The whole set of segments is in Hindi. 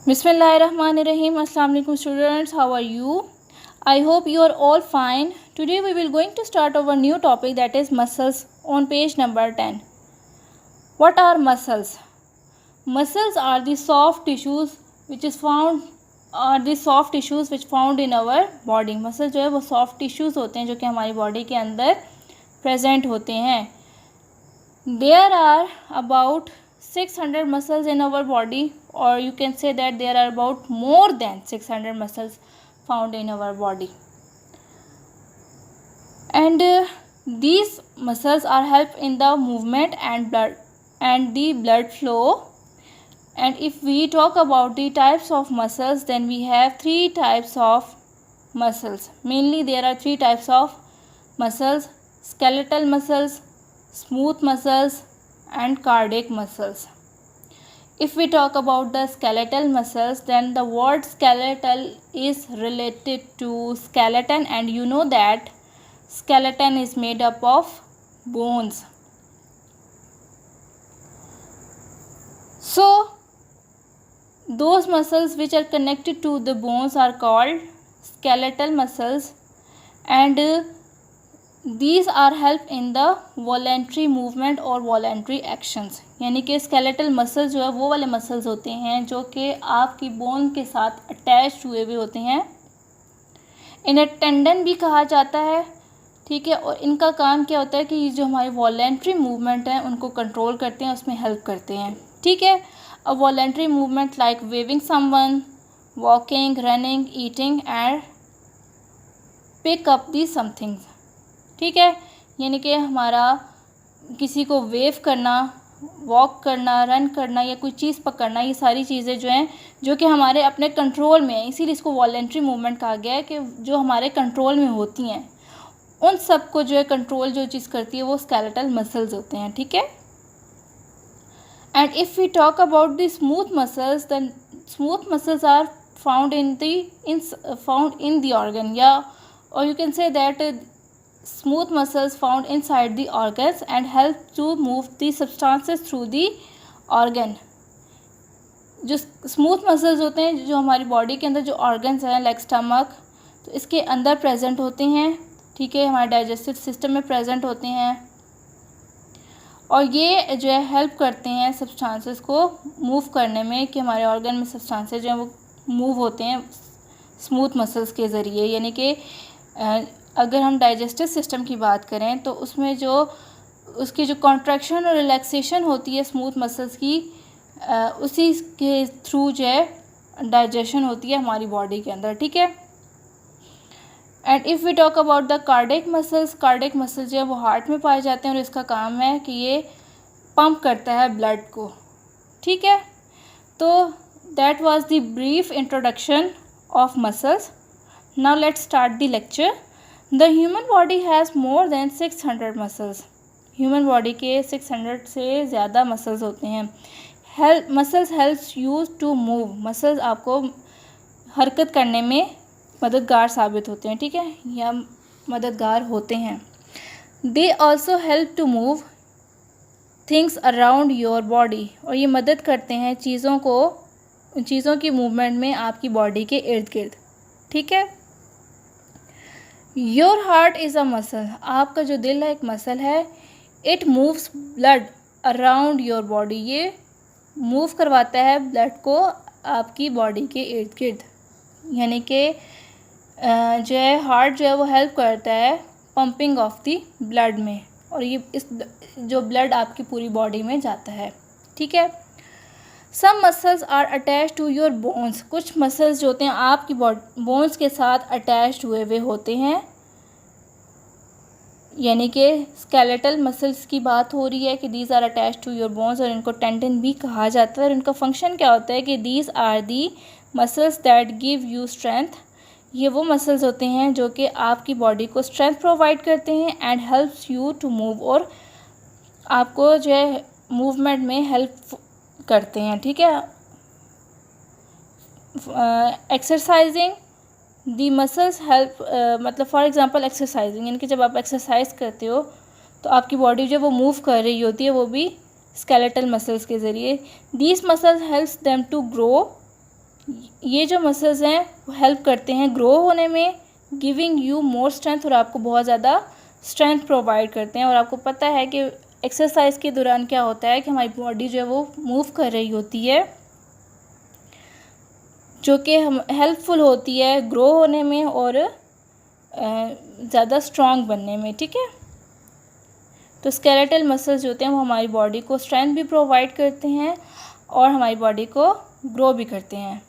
Bismillahirrahmanirrahim. Assalamu alaikum students. How are you? I hope you are all fine. Today we will going to start our new topic, that is muscles, on page number 10. What are muscles? Muscles are the soft tissues which found in our body. Muscles जो है वो soft tissues होते हैं जो कि हमारी body के अंदर present होते हैं. There are about 600 muscles in our body, or you can say that there are about more than 600 muscles found in our body. And these muscles are help in the movement and the blood flow. And if we talk about the types of muscles, then we have three types of muscles. Mainly there are three types of muscles: skeletal muscles, smooth muscles, and cardiac muscles. If we talk about the skeletal muscles, then the word skeletal is related to skeleton, and you know that skeleton is made up of bones. So those muscles which are connected to the bones are called skeletal muscles, and these are help in the voluntary movement और voluntary actions. यानी कि skeletal muscles जो है वो वाले muscles होते हैं जो कि आपकी bone के साथ attached हुए हुए होते हैं. इन्हें tendon भी कहा जाता है, ठीक है. और इनका काम क्या होता है कि जो हमारी voluntary movement है उनको control करते हैं, उसमें help करते हैं, ठीक है. A voluntary movement like waving someone, walking, running, eating and pick up the something, ठीक है. यानी कि हमारा किसी को वेव करना, वॉक करना, रन करना या कोई चीज़ पकड़ना, ये सारी चीज़ें जो हैं जो कि हमारे अपने कंट्रोल में है, इसीलिए इसको वॉलेंट्री मूवमेंट कहा गया है कि जो हमारे कंट्रोल में होती हैं उन सब को जो है कंट्रोल जो चीज़ करती है वो स्केलेटल मसल्स होते हैं, ठीक है. And if we talk about the smooth muscles, then smooth muscles are found in the organ, या और you can say that smooth muscles found inside the organs and help to move the substances through the organ. जो स्मूथ मसल्स होते हैं जो हमारी बॉडी के अंदर जो ऑर्गन्स हैं लाइक स्टमक, तो इसके अंदर प्रेजेंट होते हैं, ठीक है. हमारे डाइजेस्टिव सिस्टम में प्रेजेंट होते हैं और ये जो है हेल्प करते हैं सब्सटेंसेस को मूव करने में, कि हमारे ऑर्गन में सब्सटेंसेस जो हैं वो मूव होते हैं स्मूथ मसल्स के ज़रिए. यानी कि अगर हम डाइजेस्टिव सिस्टम की बात करें तो उसमें जो उसकी जो कॉन्ट्रैक्शन और रिलैक्सेशन होती है स्मूथ मसल्स की, उसी के थ्रू जो है डाइजेशन होती है हमारी बॉडी के अंदर, ठीक है. And if we talk about the cardiac muscles, cardiac muscles जो है वो हार्ट में पाए जाते हैं और इसका काम है कि ये पंप करता है ब्लड को, ठीक है. तो that was the brief introduction of muscles. Now let's start the lecture. The human body has more than 600 muscles. Human body के 600 से ज़्यादा muscles होते हैं. Muscles helps you to move. Muscles आपको हरकत करने में मददगार साबित होते हैं, ठीक है, या मददगार होते हैं. They also help to move things around your body. और ये मदद करते हैं चीज़ों की मूवमेंट में आपकी बॉडी के इर्द गिर्द, ठीक है. Your heart is a muscle. आपका जो दिल है एक मसल है. It moves blood around your body. ये मूव करवाता है ब्लड को आपकी बॉडी के इर्द गिर्द. यानी कि जो है हार्ट जो है वो हेल्प करता है पंपिंग ऑफ द ब्लड में, और ये इस जो ब्लड आपकी पूरी बॉडी में जाता है, ठीक है. Some muscles are attach to your bones. कुछ मसल्स जो होते हैं आपकी बोन्स के साथ अटैच्ड हुए हुए होते हैं. यानी कि स्केलेटल मसल्स की बात हो रही है कि these are attach to your bones, और इनको टेंडन भी कहा जाता है. और इनका फंक्शन क्या होता है कि these are the muscles that give you strength. ये वो मसल्स होते हैं जो कि आपकी बॉडी को स्ट्रेंथ प्रोवाइड करते हैं and helps you to move, और आपको जो है मूवमेंट में हेल्प करते हैं, ठीक है. एक्सरसाइजिंग दी मसल्स हेल्प, मतलब फॉर एग्जांपल एक्सरसाइजिंग, यानी कि जब आप एक्सरसाइज करते हो तो आपकी बॉडी जो वो मूव कर रही होती है वो भी स्केलेटल मसल्स के ज़रिए. These muscles helps them to grow ये जो मसल्स हैं वो हेल्प करते हैं ग्रो होने में, गिविंग यू मोर स्ट्रेंथ, और आपको बहुत ज़्यादा स्ट्रेंथ प्रोवाइड करते हैं। और आपको पता है कि एक्सरसाइज के दौरान क्या होता है कि हमारी बॉडी जो है वो मूव कर रही होती है, जो कि हम हेल्पफुल होती है ग्रो होने में और ज़्यादा स्ट्रॉन्ग बनने में, ठीक है। तो स्केलेटल मसल्स जो होते हैं वो हमारी बॉडी को स्ट्रेंथ भी प्रोवाइड करते हैं और हमारी बॉडी को ग्रो भी करते हैं।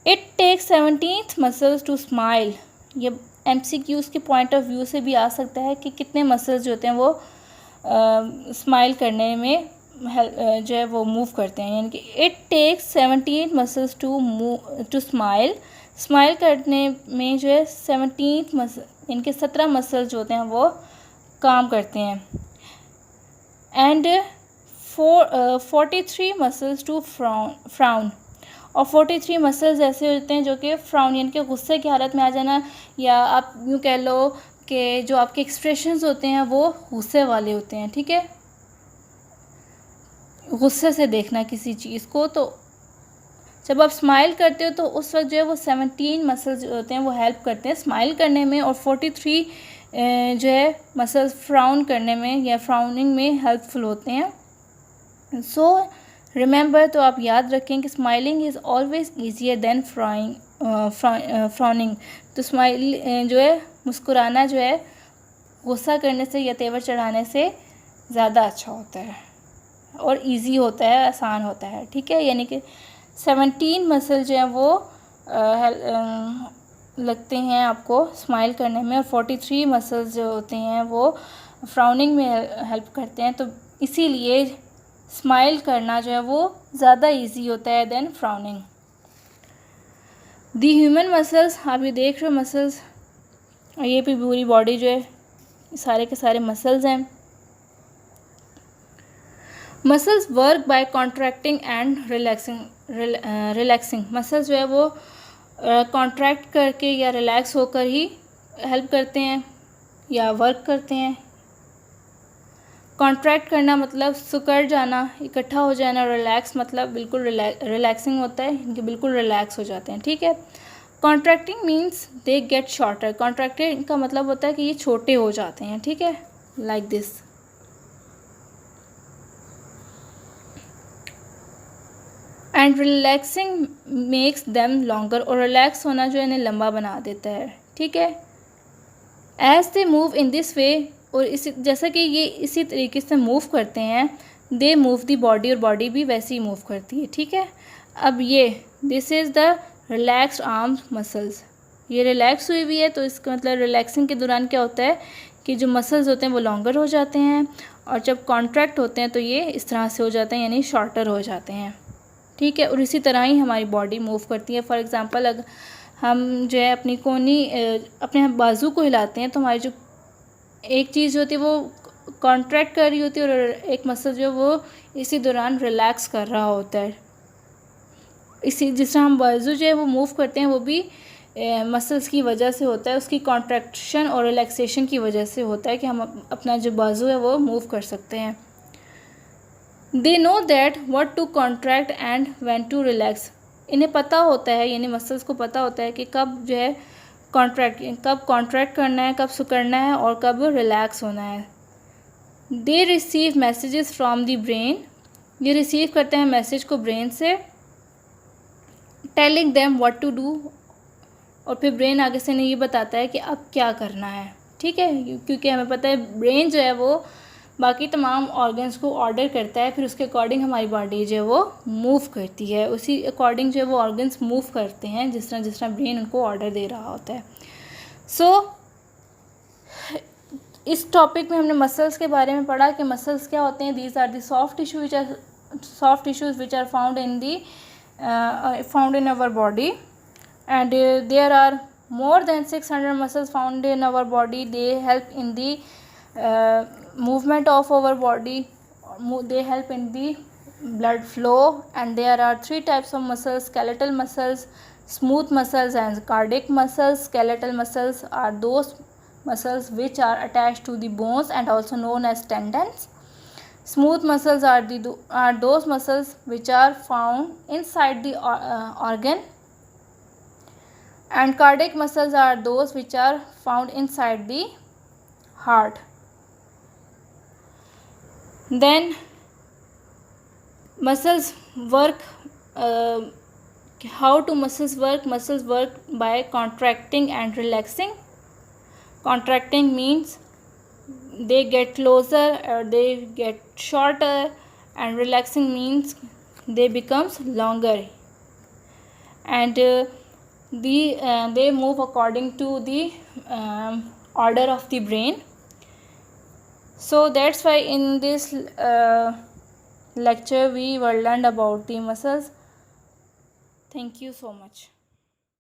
It takes 17 muscles to smile, ये MCQs के पॉइंट ऑफ व्यू से भी आ सकता है कि कितने मसल्स जो होते हैं वो स्माइल करने में जो है वो मूव करते हैं, यानी कि it takes 17 muscles to smile, smile करने में जो है 17 मसल इनके 17 मसल्स जो होते हैं वो काम करते हैं। एंड 43 मसल्स टू फ्राउन, और 43 मसल्स ऐसे होते हैं जो कि फ्राउन यानी कि गुस्से की हालत में आ जाना, या आप यूँ कह लो कि जो आपके एक्सप्रेशंस होते हैं वो गुस्से वाले होते हैं, ठीक है, गुस्से से देखना किसी चीज़ को। तो जब आप स्माइल करते हो तो उस वक्त जो है वो 17 मसल्स जो होते हैं वो हेल्प करते हैं स्माइल करने में, और 43 जो है मसल्स फ्राउन करने में या फ्राउनिंग में हेल्पफुल होते हैं। सो रिमेंबर, तो आप याद रखें कि smiling is always easier than frowning. तो स्माइल जो है मुस्कुराना जो है गुस्सा करने से या तेवर चढ़ाने से ज़्यादा अच्छा होता है और इजी होता है, आसान होता है, ठीक है। यानी कि 17 मसल जो हैं वो लगते हैं आपको स्माइल करने में, और 43 मसल्स जो होते हैं वो फ्राउनिंग में हेल्प करते हैं। तो इसीलिए स्माइल करना जो है वो ज़्यादा इजी होता है देन फ्राउनिंग। दी ह्यूमन मसल्स, आप ये देख रहे हो मसल्स, ये भी पूरी बॉडी जो है सारे के सारे मसल्स हैं। Muscles work by contracting and relaxing, muscles जो है वो कॉन्ट्रैक्ट करके या रिलैक्स होकर ही हेल्प करते हैं या वर्क करते हैं। कॉन्ट्रैक्ट करना मतलब सिकुड़ जाना, इकट्ठा हो जाना, रिलैक्स मतलब बिल्कुल रिलैक्सिंग होता है, इनके बिल्कुल रिलैक्स हो जाते हैं, ठीक है। Contracting means they get shorter, contracted का मतलब होता है कि ये छोटे हो जाते हैं, ठीक है, like this. And relaxing makes them longer, और रिलैक्स होना जो इन्हें लंबा बना देता है, ठीक है। As they move in this way, और इसी जैसा कि ये इसी तरीके से मूव करते हैं, दे मूव दी बॉडी, और बॉडी भी वैसे ही मूव करती है, ठीक है। अब ये this is the relaxed arm muscles, ये रिलैक्स हुई हुई है, तो इसका मतलब रिलैक्सिंग के दौरान क्या होता है कि जो मसल्स होते हैं वो लॉन्गर हो जाते हैं, और जब कॉन्ट्रैक्ट होते हैं तो ये इस तरह से हो जाते हैं, यानी शॉर्टर हो जाते हैं, ठीक है। और इसी तरह ही हमारी बॉडी मूव करती है। फॉर एग्ज़ाम्पल, अगर हम जो है अपनी कोनी अपने बाजू को हिलाते हैं तो हमारी जो एक चीज़ होती है वो कॉन्ट्रैक्ट कर रही होती है, और एक मसल जो वो इसी दौरान रिलैक्स कर रहा होता है। इसी जिस तरह हम बाजू जो है वो मूव करते हैं वो भी मसल्स की वजह से होता है, उसकी कॉन्ट्रैक्शन और रिलैक्सेशन की वजह से होता है कि हम अपना जो बाजू है वो मूव कर सकते हैं। They know that what to contract and when to relax, इन्हें पता होता है, यानी मसल्स को पता होता है कि कब जो है कब कॉन्ट्रैक्ट करना है, कब सिकुड़ना है और कब रिलैक्स होना है। They receive messages from the brain, ये रिसीव करते हैं मैसेज को ब्रेन से, telling them what to do, और फिर ब्रेन आगे से इन्हें ये बताता है कि अब क्या करना है, ठीक है। क्योंकि हमें पता है ब्रेन जो है वो बाकी तमाम ऑर्गन्स को ऑर्डर करता है, फिर उसके अकॉर्डिंग हमारी बॉडी जो है वो मूव करती है, उसी अकॉर्डिंग जो है वो ऑर्गन्स मूव करते हैं जिस तरह ब्रेन उनको ऑर्डर दे रहा होता है। सो इस टॉपिक में हमने मसल्स के बारे में पढ़ा कि मसल्स क्या होते हैं। These are the soft tissues which are found in our body, and there are more than 600 muscles found in our body. They help in the movement of our body, they help in the blood flow, and there are 3 types of muscles: skeletal muscles, smooth muscles, and cardiac muscles. Skeletal muscles are those muscles which are attached to the bones and also known as tendons. Smooth muscles are those muscles which are found inside the organ, and cardiac muscles are those which are found inside the heart. Then muscles work. How do muscles work? Muscles work by contracting and relaxing. Contracting means they get closer or they get shorter, and relaxing means they becomes longer, and they move according to the order of the brain. So that's why in this lecture we were learned about the muscles. Thank you so much.